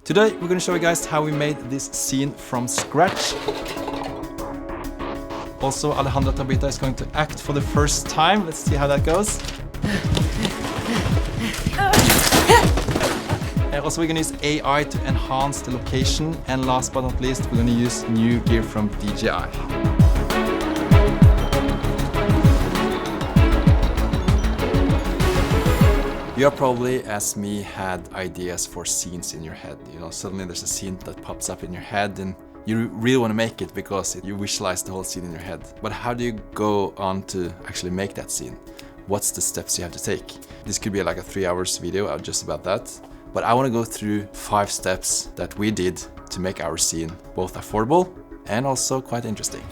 Today we're going to show you guys how we made this scene from scratch. Also, Alejandra Tabita is going to act for the first time. Let's see how that goes. Also, we're going to use AI to enhance the location. And last but not least, we're going to use new gear from DJI. You are probably, as me, had ideas for scenes in your head. You know, suddenly there's a scene that pops up in your head and you really want to make it because you visualize the whole scene in your head. But how do you go on to actually make that scene? What's the steps you have to take? This could be like a 3 hours video just about that. But I want to go through 5 steps that we did to make our scene both affordable and also quite interesting.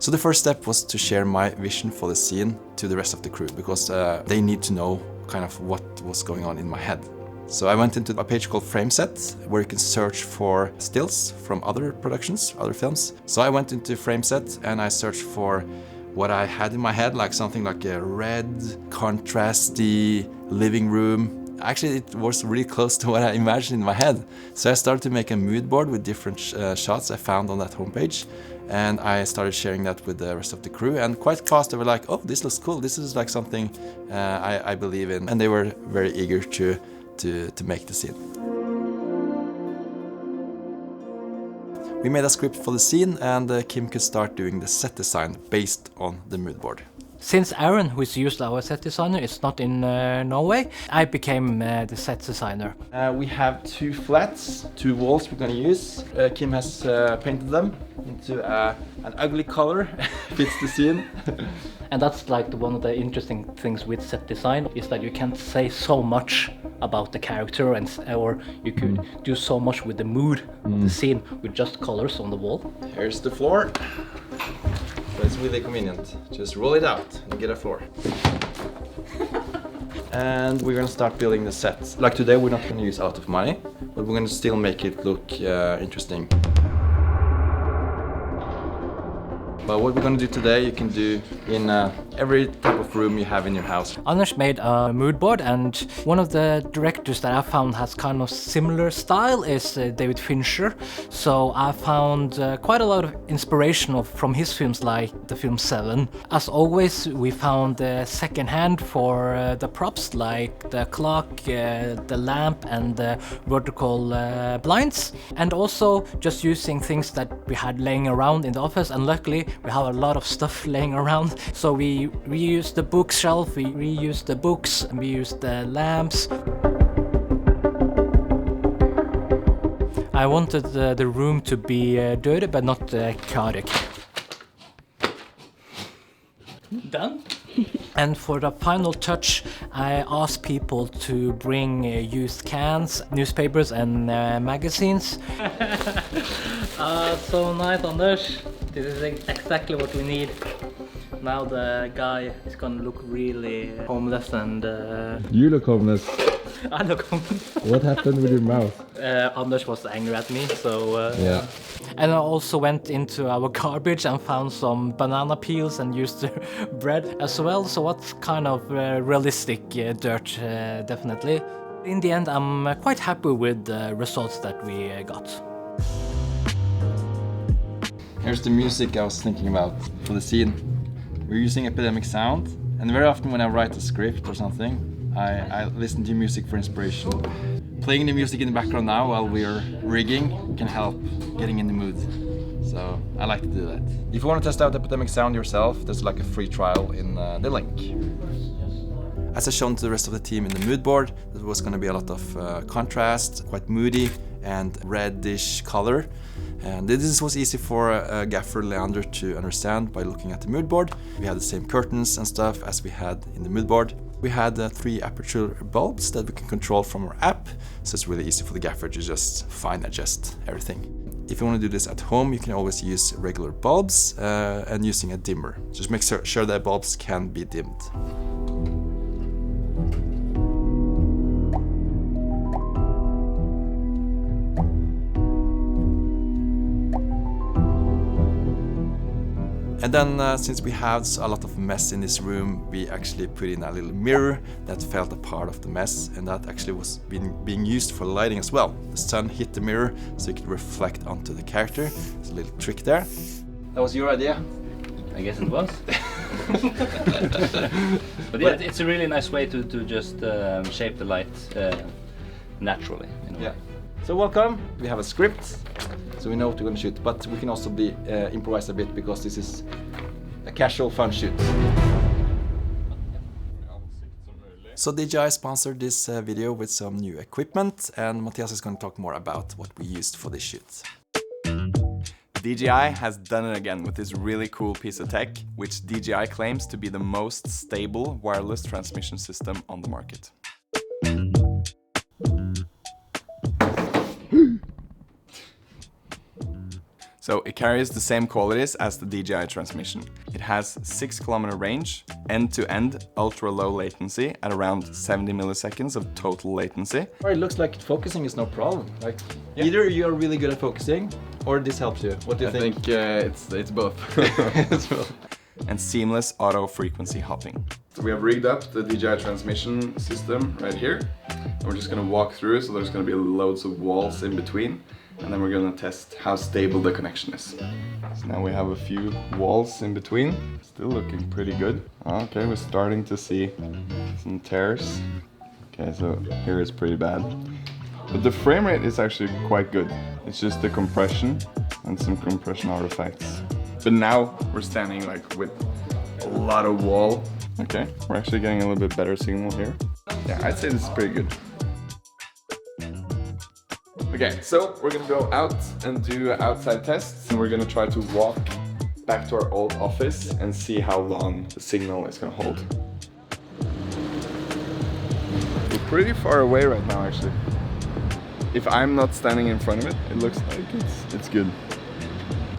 So the first step was to share my vision for the scene to the rest of the crew because they need to know kind of what was going on in my head. So I went into a page called Frameset where you can search for stills from other productions, other films. So I went into Frameset and I searched for what I had in my head, like something like a red, contrasty living room. Actually, it was really close to what I imagined in my head. So I started to make a mood board with different shots I found on that homepage. And I started sharing that with the rest of the crew. And quite fast they were like, oh, this looks cool. This is like something I believe in. And they were very eager to make the scene. We made a script for the scene and Kim could start doing the set design based on the mood board. Since Aaron, who is usually our set designer, is not in Norway, I became the set designer. We have 2 flats, 2 walls we're going to use. Kim has painted them into an ugly color, fits the scene. And that's like one of the interesting things with set design is that you can't say so much about the character or you could do so much with the mood of the scene with just colors on the wall. Here's the floor. So it's really convenient. Just roll it out and get a floor. And we're gonna start building the set. Like today we're not gonna use a lot of money, but we're gonna still make it look interesting. But what we're gonna do today, you can do in every type of room you have in your house. Anders made a mood board, and one of the directors that I found has kind of similar style is David Fincher. So I found quite a lot of inspiration from his films like the film Seven. As always, we found second hand for the props like the clock, the lamp and the vertical blinds. And also just using things that we had laying around in the office, and luckily we have a lot of stuff laying around. So we reused the bookshelf, we reused the books, and we used the lamps. I wanted the room to be dirty but not chaotic. Done? And for the final touch, I asked people to bring used cans, newspapers and magazines. So nice, Anders. This is exactly what we need. Now the guy is gonna look really homeless and... You look homeless. I look homeless. What happened with your mouth? Anders was angry at me, so... Yeah. And I also went into our garbage and found some banana peels and used the bread as well. So what's kind of realistic dirt, definitely. In the end, I'm quite happy with the results that we got. Here's the music I was thinking about for the scene. We're using epidemic sound, and very often when I write a script or something, I listen to music for inspiration. Playing the music in the background now while we're rigging can help getting in the mood. So I like to do that. If you want to test out epidemic sound yourself, there's like a free trial in the link. As I shown to the rest of the team in the mood board, there was going to be a lot of contrast, quite moody and reddish color. And this was easy for Gaffer Leander to understand by looking at the mood board. We had the same curtains and stuff as we had in the mood board. We had 3 aperture bulbs that we can control from our app, so it's really easy for the Gaffer to just fine adjust everything. If you want to do this at home, you can always use regular bulbs and using a dimmer. Just make sure that bulbs can be dimmed. And then since we have a lot of mess in this room, we actually put in a little mirror that felt a part of the mess, and that actually was being used for lighting as well. The sun hit the mirror so it could reflect onto the character. There's a little trick there. That was your idea? I guess it was. But yeah, it's a really nice way to just shape the light naturally. In a way. So welcome. We have a script, so we know what we're going to shoot, but we can also improvise a bit because this is a casual fun shoot. So DJI sponsored this video with some new equipment, and Mattias is going to talk more about what we used for this shoot. DJI has done it again with this really cool piece of tech, which DJI claims to be the most stable wireless transmission system on the market. So it carries the same qualities as the DJI transmission. It has 6-kilometer range, end-to-end ultra-low latency at around 70 milliseconds of total latency. It looks like focusing is no problem. Like either you're really good at focusing, or this helps you. What do you think? I think it's both. And seamless auto frequency hopping. So we have rigged up the DJI transmission system right here. And we're just going to walk through, so there's going to be loads of walls in between. And then we're going to test how stable the connection is. So now we have a few walls in between. Still looking pretty good. Okay, we're starting to see some tears. Okay, so here it's pretty bad. But the frame rate is actually quite good. It's just the compression and some compression artifacts. But now we're standing like with a lot of wall. Okay, we're actually getting a little bit better signal here. Yeah, I'd say this is pretty good. Okay, so we're gonna go out and do outside tests, and we're gonna try to walk back to our old office and see how long the signal is gonna hold. We're pretty far away right now, actually. If I'm not standing in front of it, it looks like it's good.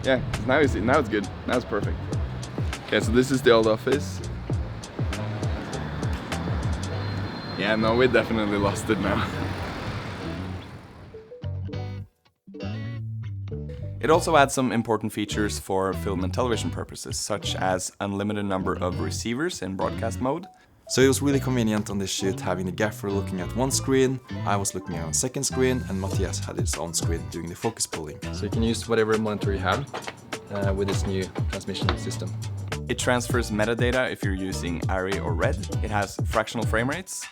Yeah, now you see, now it's good, now it's perfect. Okay, so this is the old office. Yeah, no, we definitely lost it now. It also adds some important features for film and television purposes, such as unlimited number of receivers in broadcast mode. So it was really convenient on this shoot having the gaffer looking at one screen, I was looking at a second screen, and Mattias had his own screen doing the focus pulling. So you can use whatever monitor you have with this new transmission system. It transfers metadata if you're using ARRI or RED. It has fractional frame rates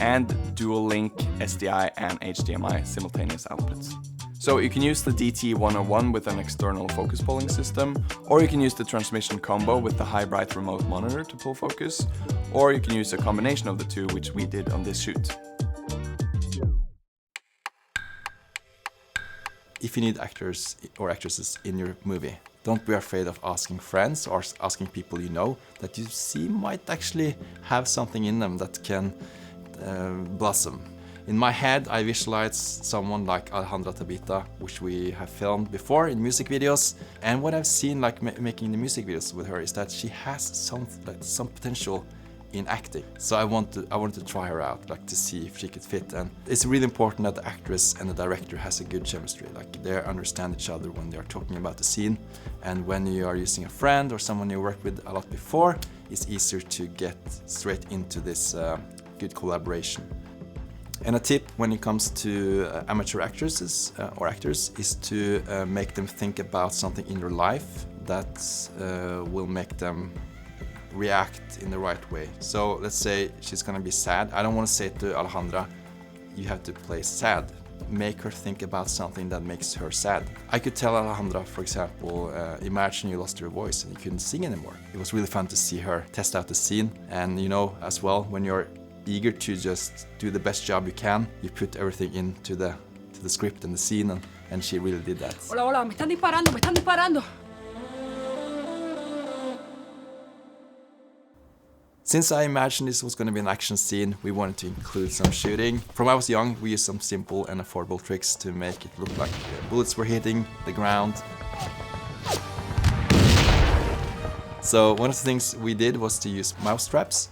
and dual link SDI and HDMI simultaneous outputs. So you can use the DT101 with an external focus pulling system, or you can use the transmission combo with the high bright remote monitor to pull focus, or you can use a combination of the two, which we did on this shoot. If you need actors or actresses in your movie, don't be afraid of asking friends or asking people you know that you see might actually have something in them that can blossom. In my head, I visualize someone like Alejandra Tabita, which we have filmed before in music videos. And what I've seen, like making the music videos with her, is that she has some potential in acting. So I wanted to try her out, like to see if she could fit. And it's really important that the actress and the director has a good chemistry, like they understand each other when they are talking about the scene. And when you are using a friend or someone you worked with a lot before, it's easier to get straight into this good collaboration. And a tip when it comes to amateur actresses or actors is to make them think about something in their life that will make them react in the right way. So let's say she's gonna be sad. I don't want to say to Alejandra, you have to play sad. Make her think about something that makes her sad. I could tell Alejandra, for example, imagine you lost your voice and you couldn't sing anymore. It was really fun to see her test out the scene. And you know, as well, when you're eager to just do the best job you can, you put everything into the script and the scene, and she really did that. Hola, hola, me están disparando, me están disparando. Since I imagined this was going to be an action scene, we wanted to include some shooting. From when I was young, we used some simple and affordable tricks to make it look like bullets were hitting the ground. So one of the things we did was to use mouse traps.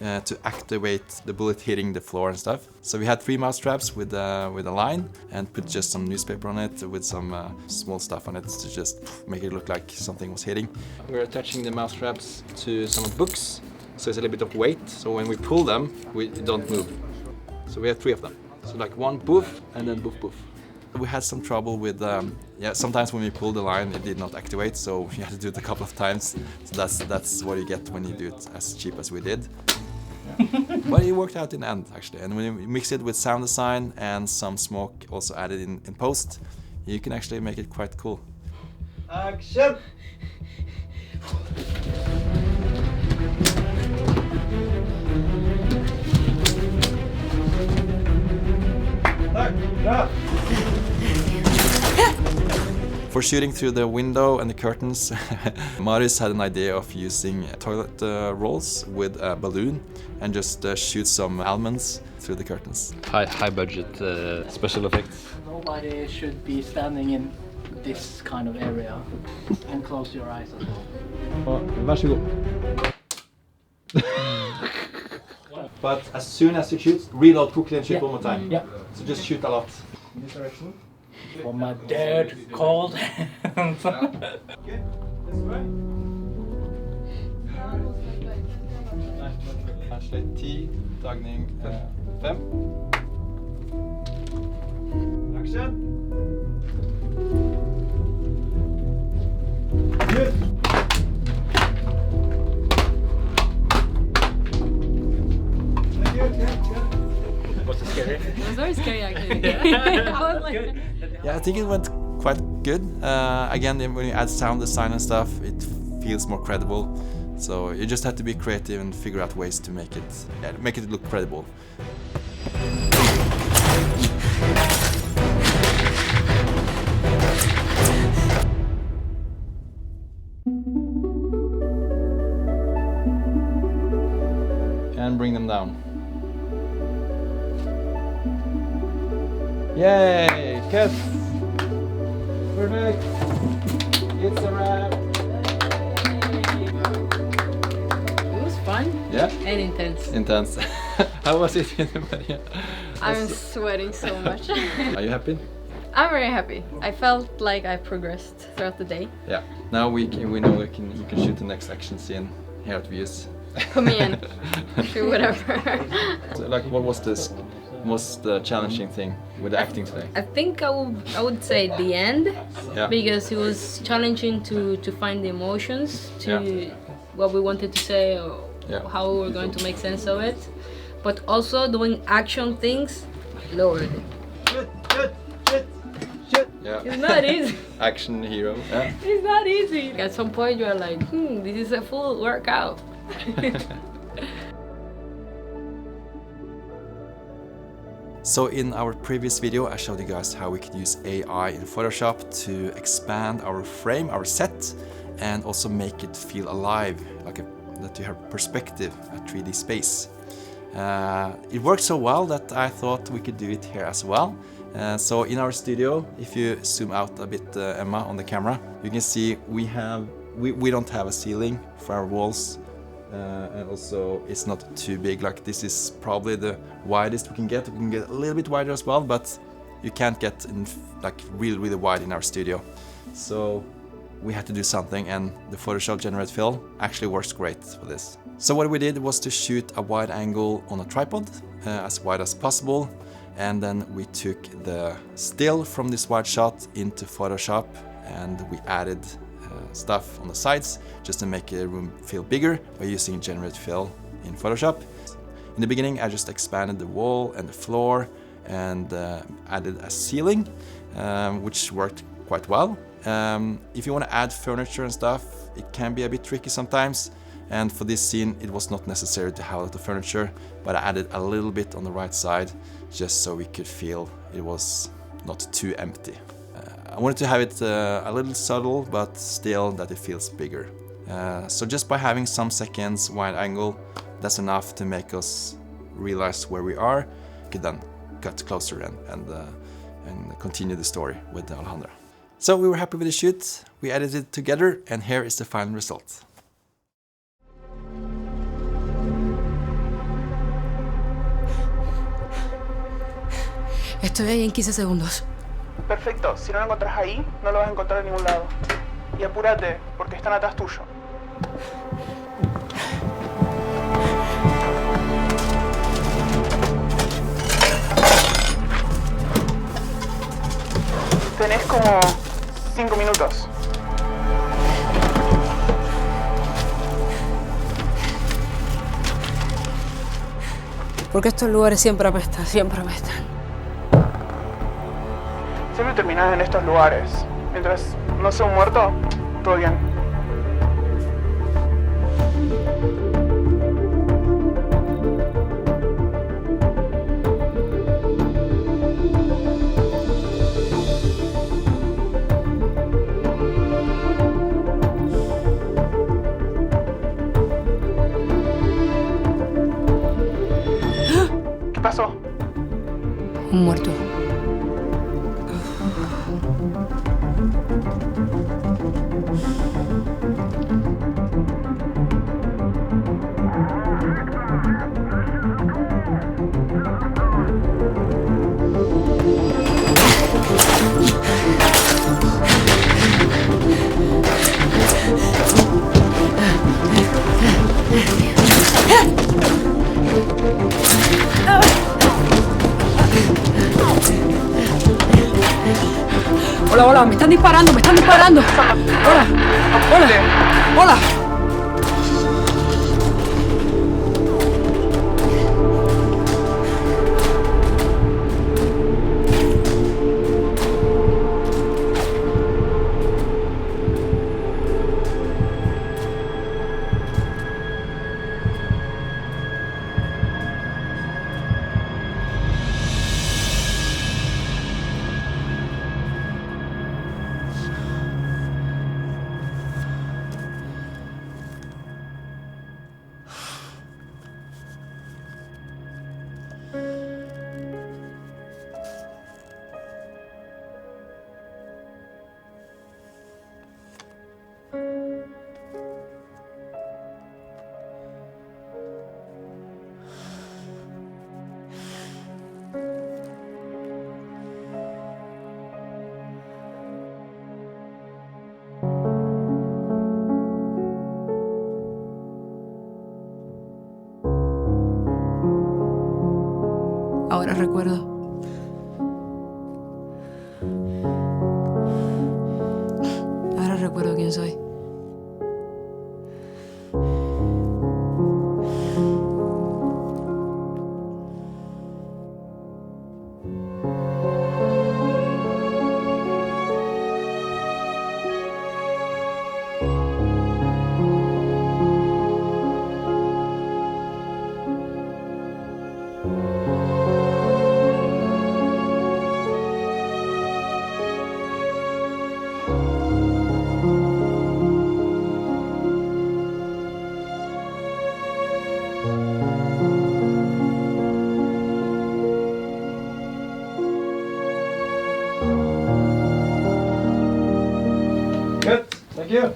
to activate the bullet hitting the floor and stuff. So we had 3 mouse traps with a line and put just some newspaper on it with some small stuff on it to just make it look like something was hitting. We're attaching the mouse traps to some books, so it's a little bit of weight. So when we pull them, we don't move. So we have 3 of them. So like one poof and then poof poof. We had some trouble with, sometimes when we pulled the line it did not activate, so we had to do it a couple of times. So that's what you get when you do it as cheap as we did. But it worked out in the end actually, and when you mix it with sound design and some smoke also added in post, you can actually make it quite cool. Action! For shooting through the window and the curtains, Marius had an idea of using toilet rolls with a balloon and just shoot some almonds through the curtains. High budget special effects. Nobody should be standing in this kind of area. And close your eyes as well. Varsågod. But as soon as you shoot, reload quickly and shoot Yeah. one more time. Yeah. So just shoot a lot. In this direction. For my dead cold. Flashlight 10, tagning 5. Action! Was it scary? It was very scary actually. I was like, Yeah, I think it went quite good. Again, when you add sound design and stuff, it feels more credible. So you just have to be creative and figure out ways to make it look credible. And bring them down. Yay! Cut! Perfect! It's a wrap! it was fun Yeah? and intense. Intense. How was it, Maria? I'm sweating so much. Are you happy? I'm very happy. I felt like I progressed throughout the day. Yeah. Now we know you can shoot the next action scene here at Views. Come in. Do whatever. So, like, what was this most challenging thing with the acting today? I think I would say the end, Yeah. because it was challenging to find the emotions to what we wanted to say or how we were going to make sense of it, but also doing action things, Lord, Yeah. it's not easy. Action hero. Yeah. It's not easy. At some point you're like, this is a full workout. So in our previous video I showed you guys how we could use AI in Photoshop to expand our frame, our set, and also make it feel alive, that you have perspective, a 3D space. It worked so well that I thought we could do it here as well. So in our studio, if you zoom out a bit, Emma, on the camera, you can see we don't have a ceiling for our walls. And also it's not too big. Like, this is probably the widest we can get. We can get a little bit wider as well, but you can't get really wide in our studio. So we had to do something, and the Photoshop generated fill actually works great for this. So what we did was to shoot a wide angle on a tripod, as wide as possible, and then we took the still from this wide shot into Photoshop, and we added stuff on the sides just to make the room feel bigger by using generate fill in Photoshop. In the beginning I just expanded the wall and the floor and added a ceiling, which worked quite well. If you want to add furniture and stuff, it can be a bit tricky sometimes, and for this scene it was not necessary to have a lot of furniture, but I added a little bit on the right side just so we could feel it was not too empty. I wanted to have it a little subtle, but still that it feels bigger. So just by having some seconds wide angle, that's enough to make us realize where we are. We could then cut closer and continue the story with Alejandra. So we were happy with the shoot, we edited it together, and here is the final result. Estoy ahí en 15 segundos. Perfecto, si no lo encontrás ahí, no lo vas a encontrar en ningún lado. Y apúrate, porque están atrás tuyo. Tenés como 5 minutos. Porque estos lugares siempre apestan, siempre apestan. Siempre terminás en estos lugares. Mientras no sea un muerto, todo bien. ¿Qué pasó? Un muerto. Hola, hola, me están disparando, me están disparando. Hola, hola, hola. Ahora recuerdo. Ahora recuerdo quién soy. Good. Thank you.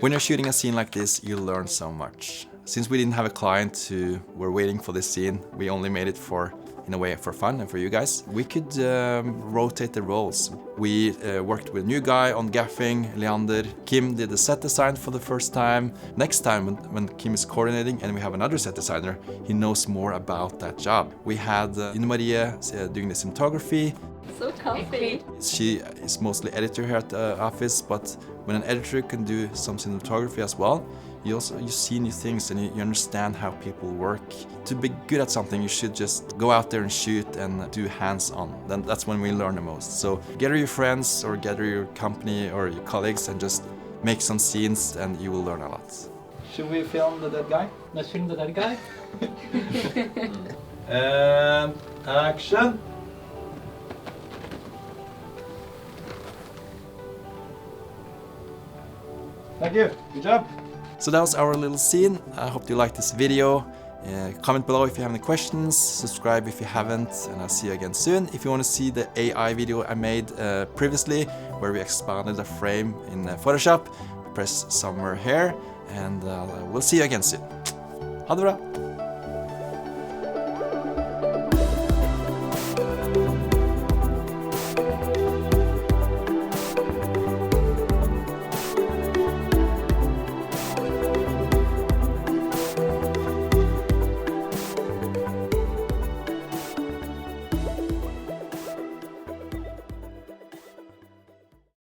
When you're shooting a scene like this, you learn so much. Since we didn't have a client who were waiting for this scene, we only made it for, in a way, for fun and for you guys. We could rotate the roles. We worked with a new guy on gaffing, Leander. Kim did the set design for the first time. Next time, when Kim is coordinating and we have another set designer, he knows more about that job. We had Maria doing the cinematography. So comfy. She is mostly editor here at the office, but when an editor can do some cinematography as well, you see new things and you understand how people work. To be good at something, you should just go out there and shoot and do hands-on. Then that's when we learn the most. So gather your friends or gather your company or your colleagues and just make some scenes and you will learn a lot. Should we film the dead guy? Let's film the dead guy. And action. Thank you. Good job. So that was our little scene. I hope you liked this video. Comment below if you have any questions, subscribe if you haven't, and I'll see you again soon. If you want to see the AI video I made previously, where we expanded a frame in Photoshop, press somewhere here, and we'll see you again soon. Ha det bra!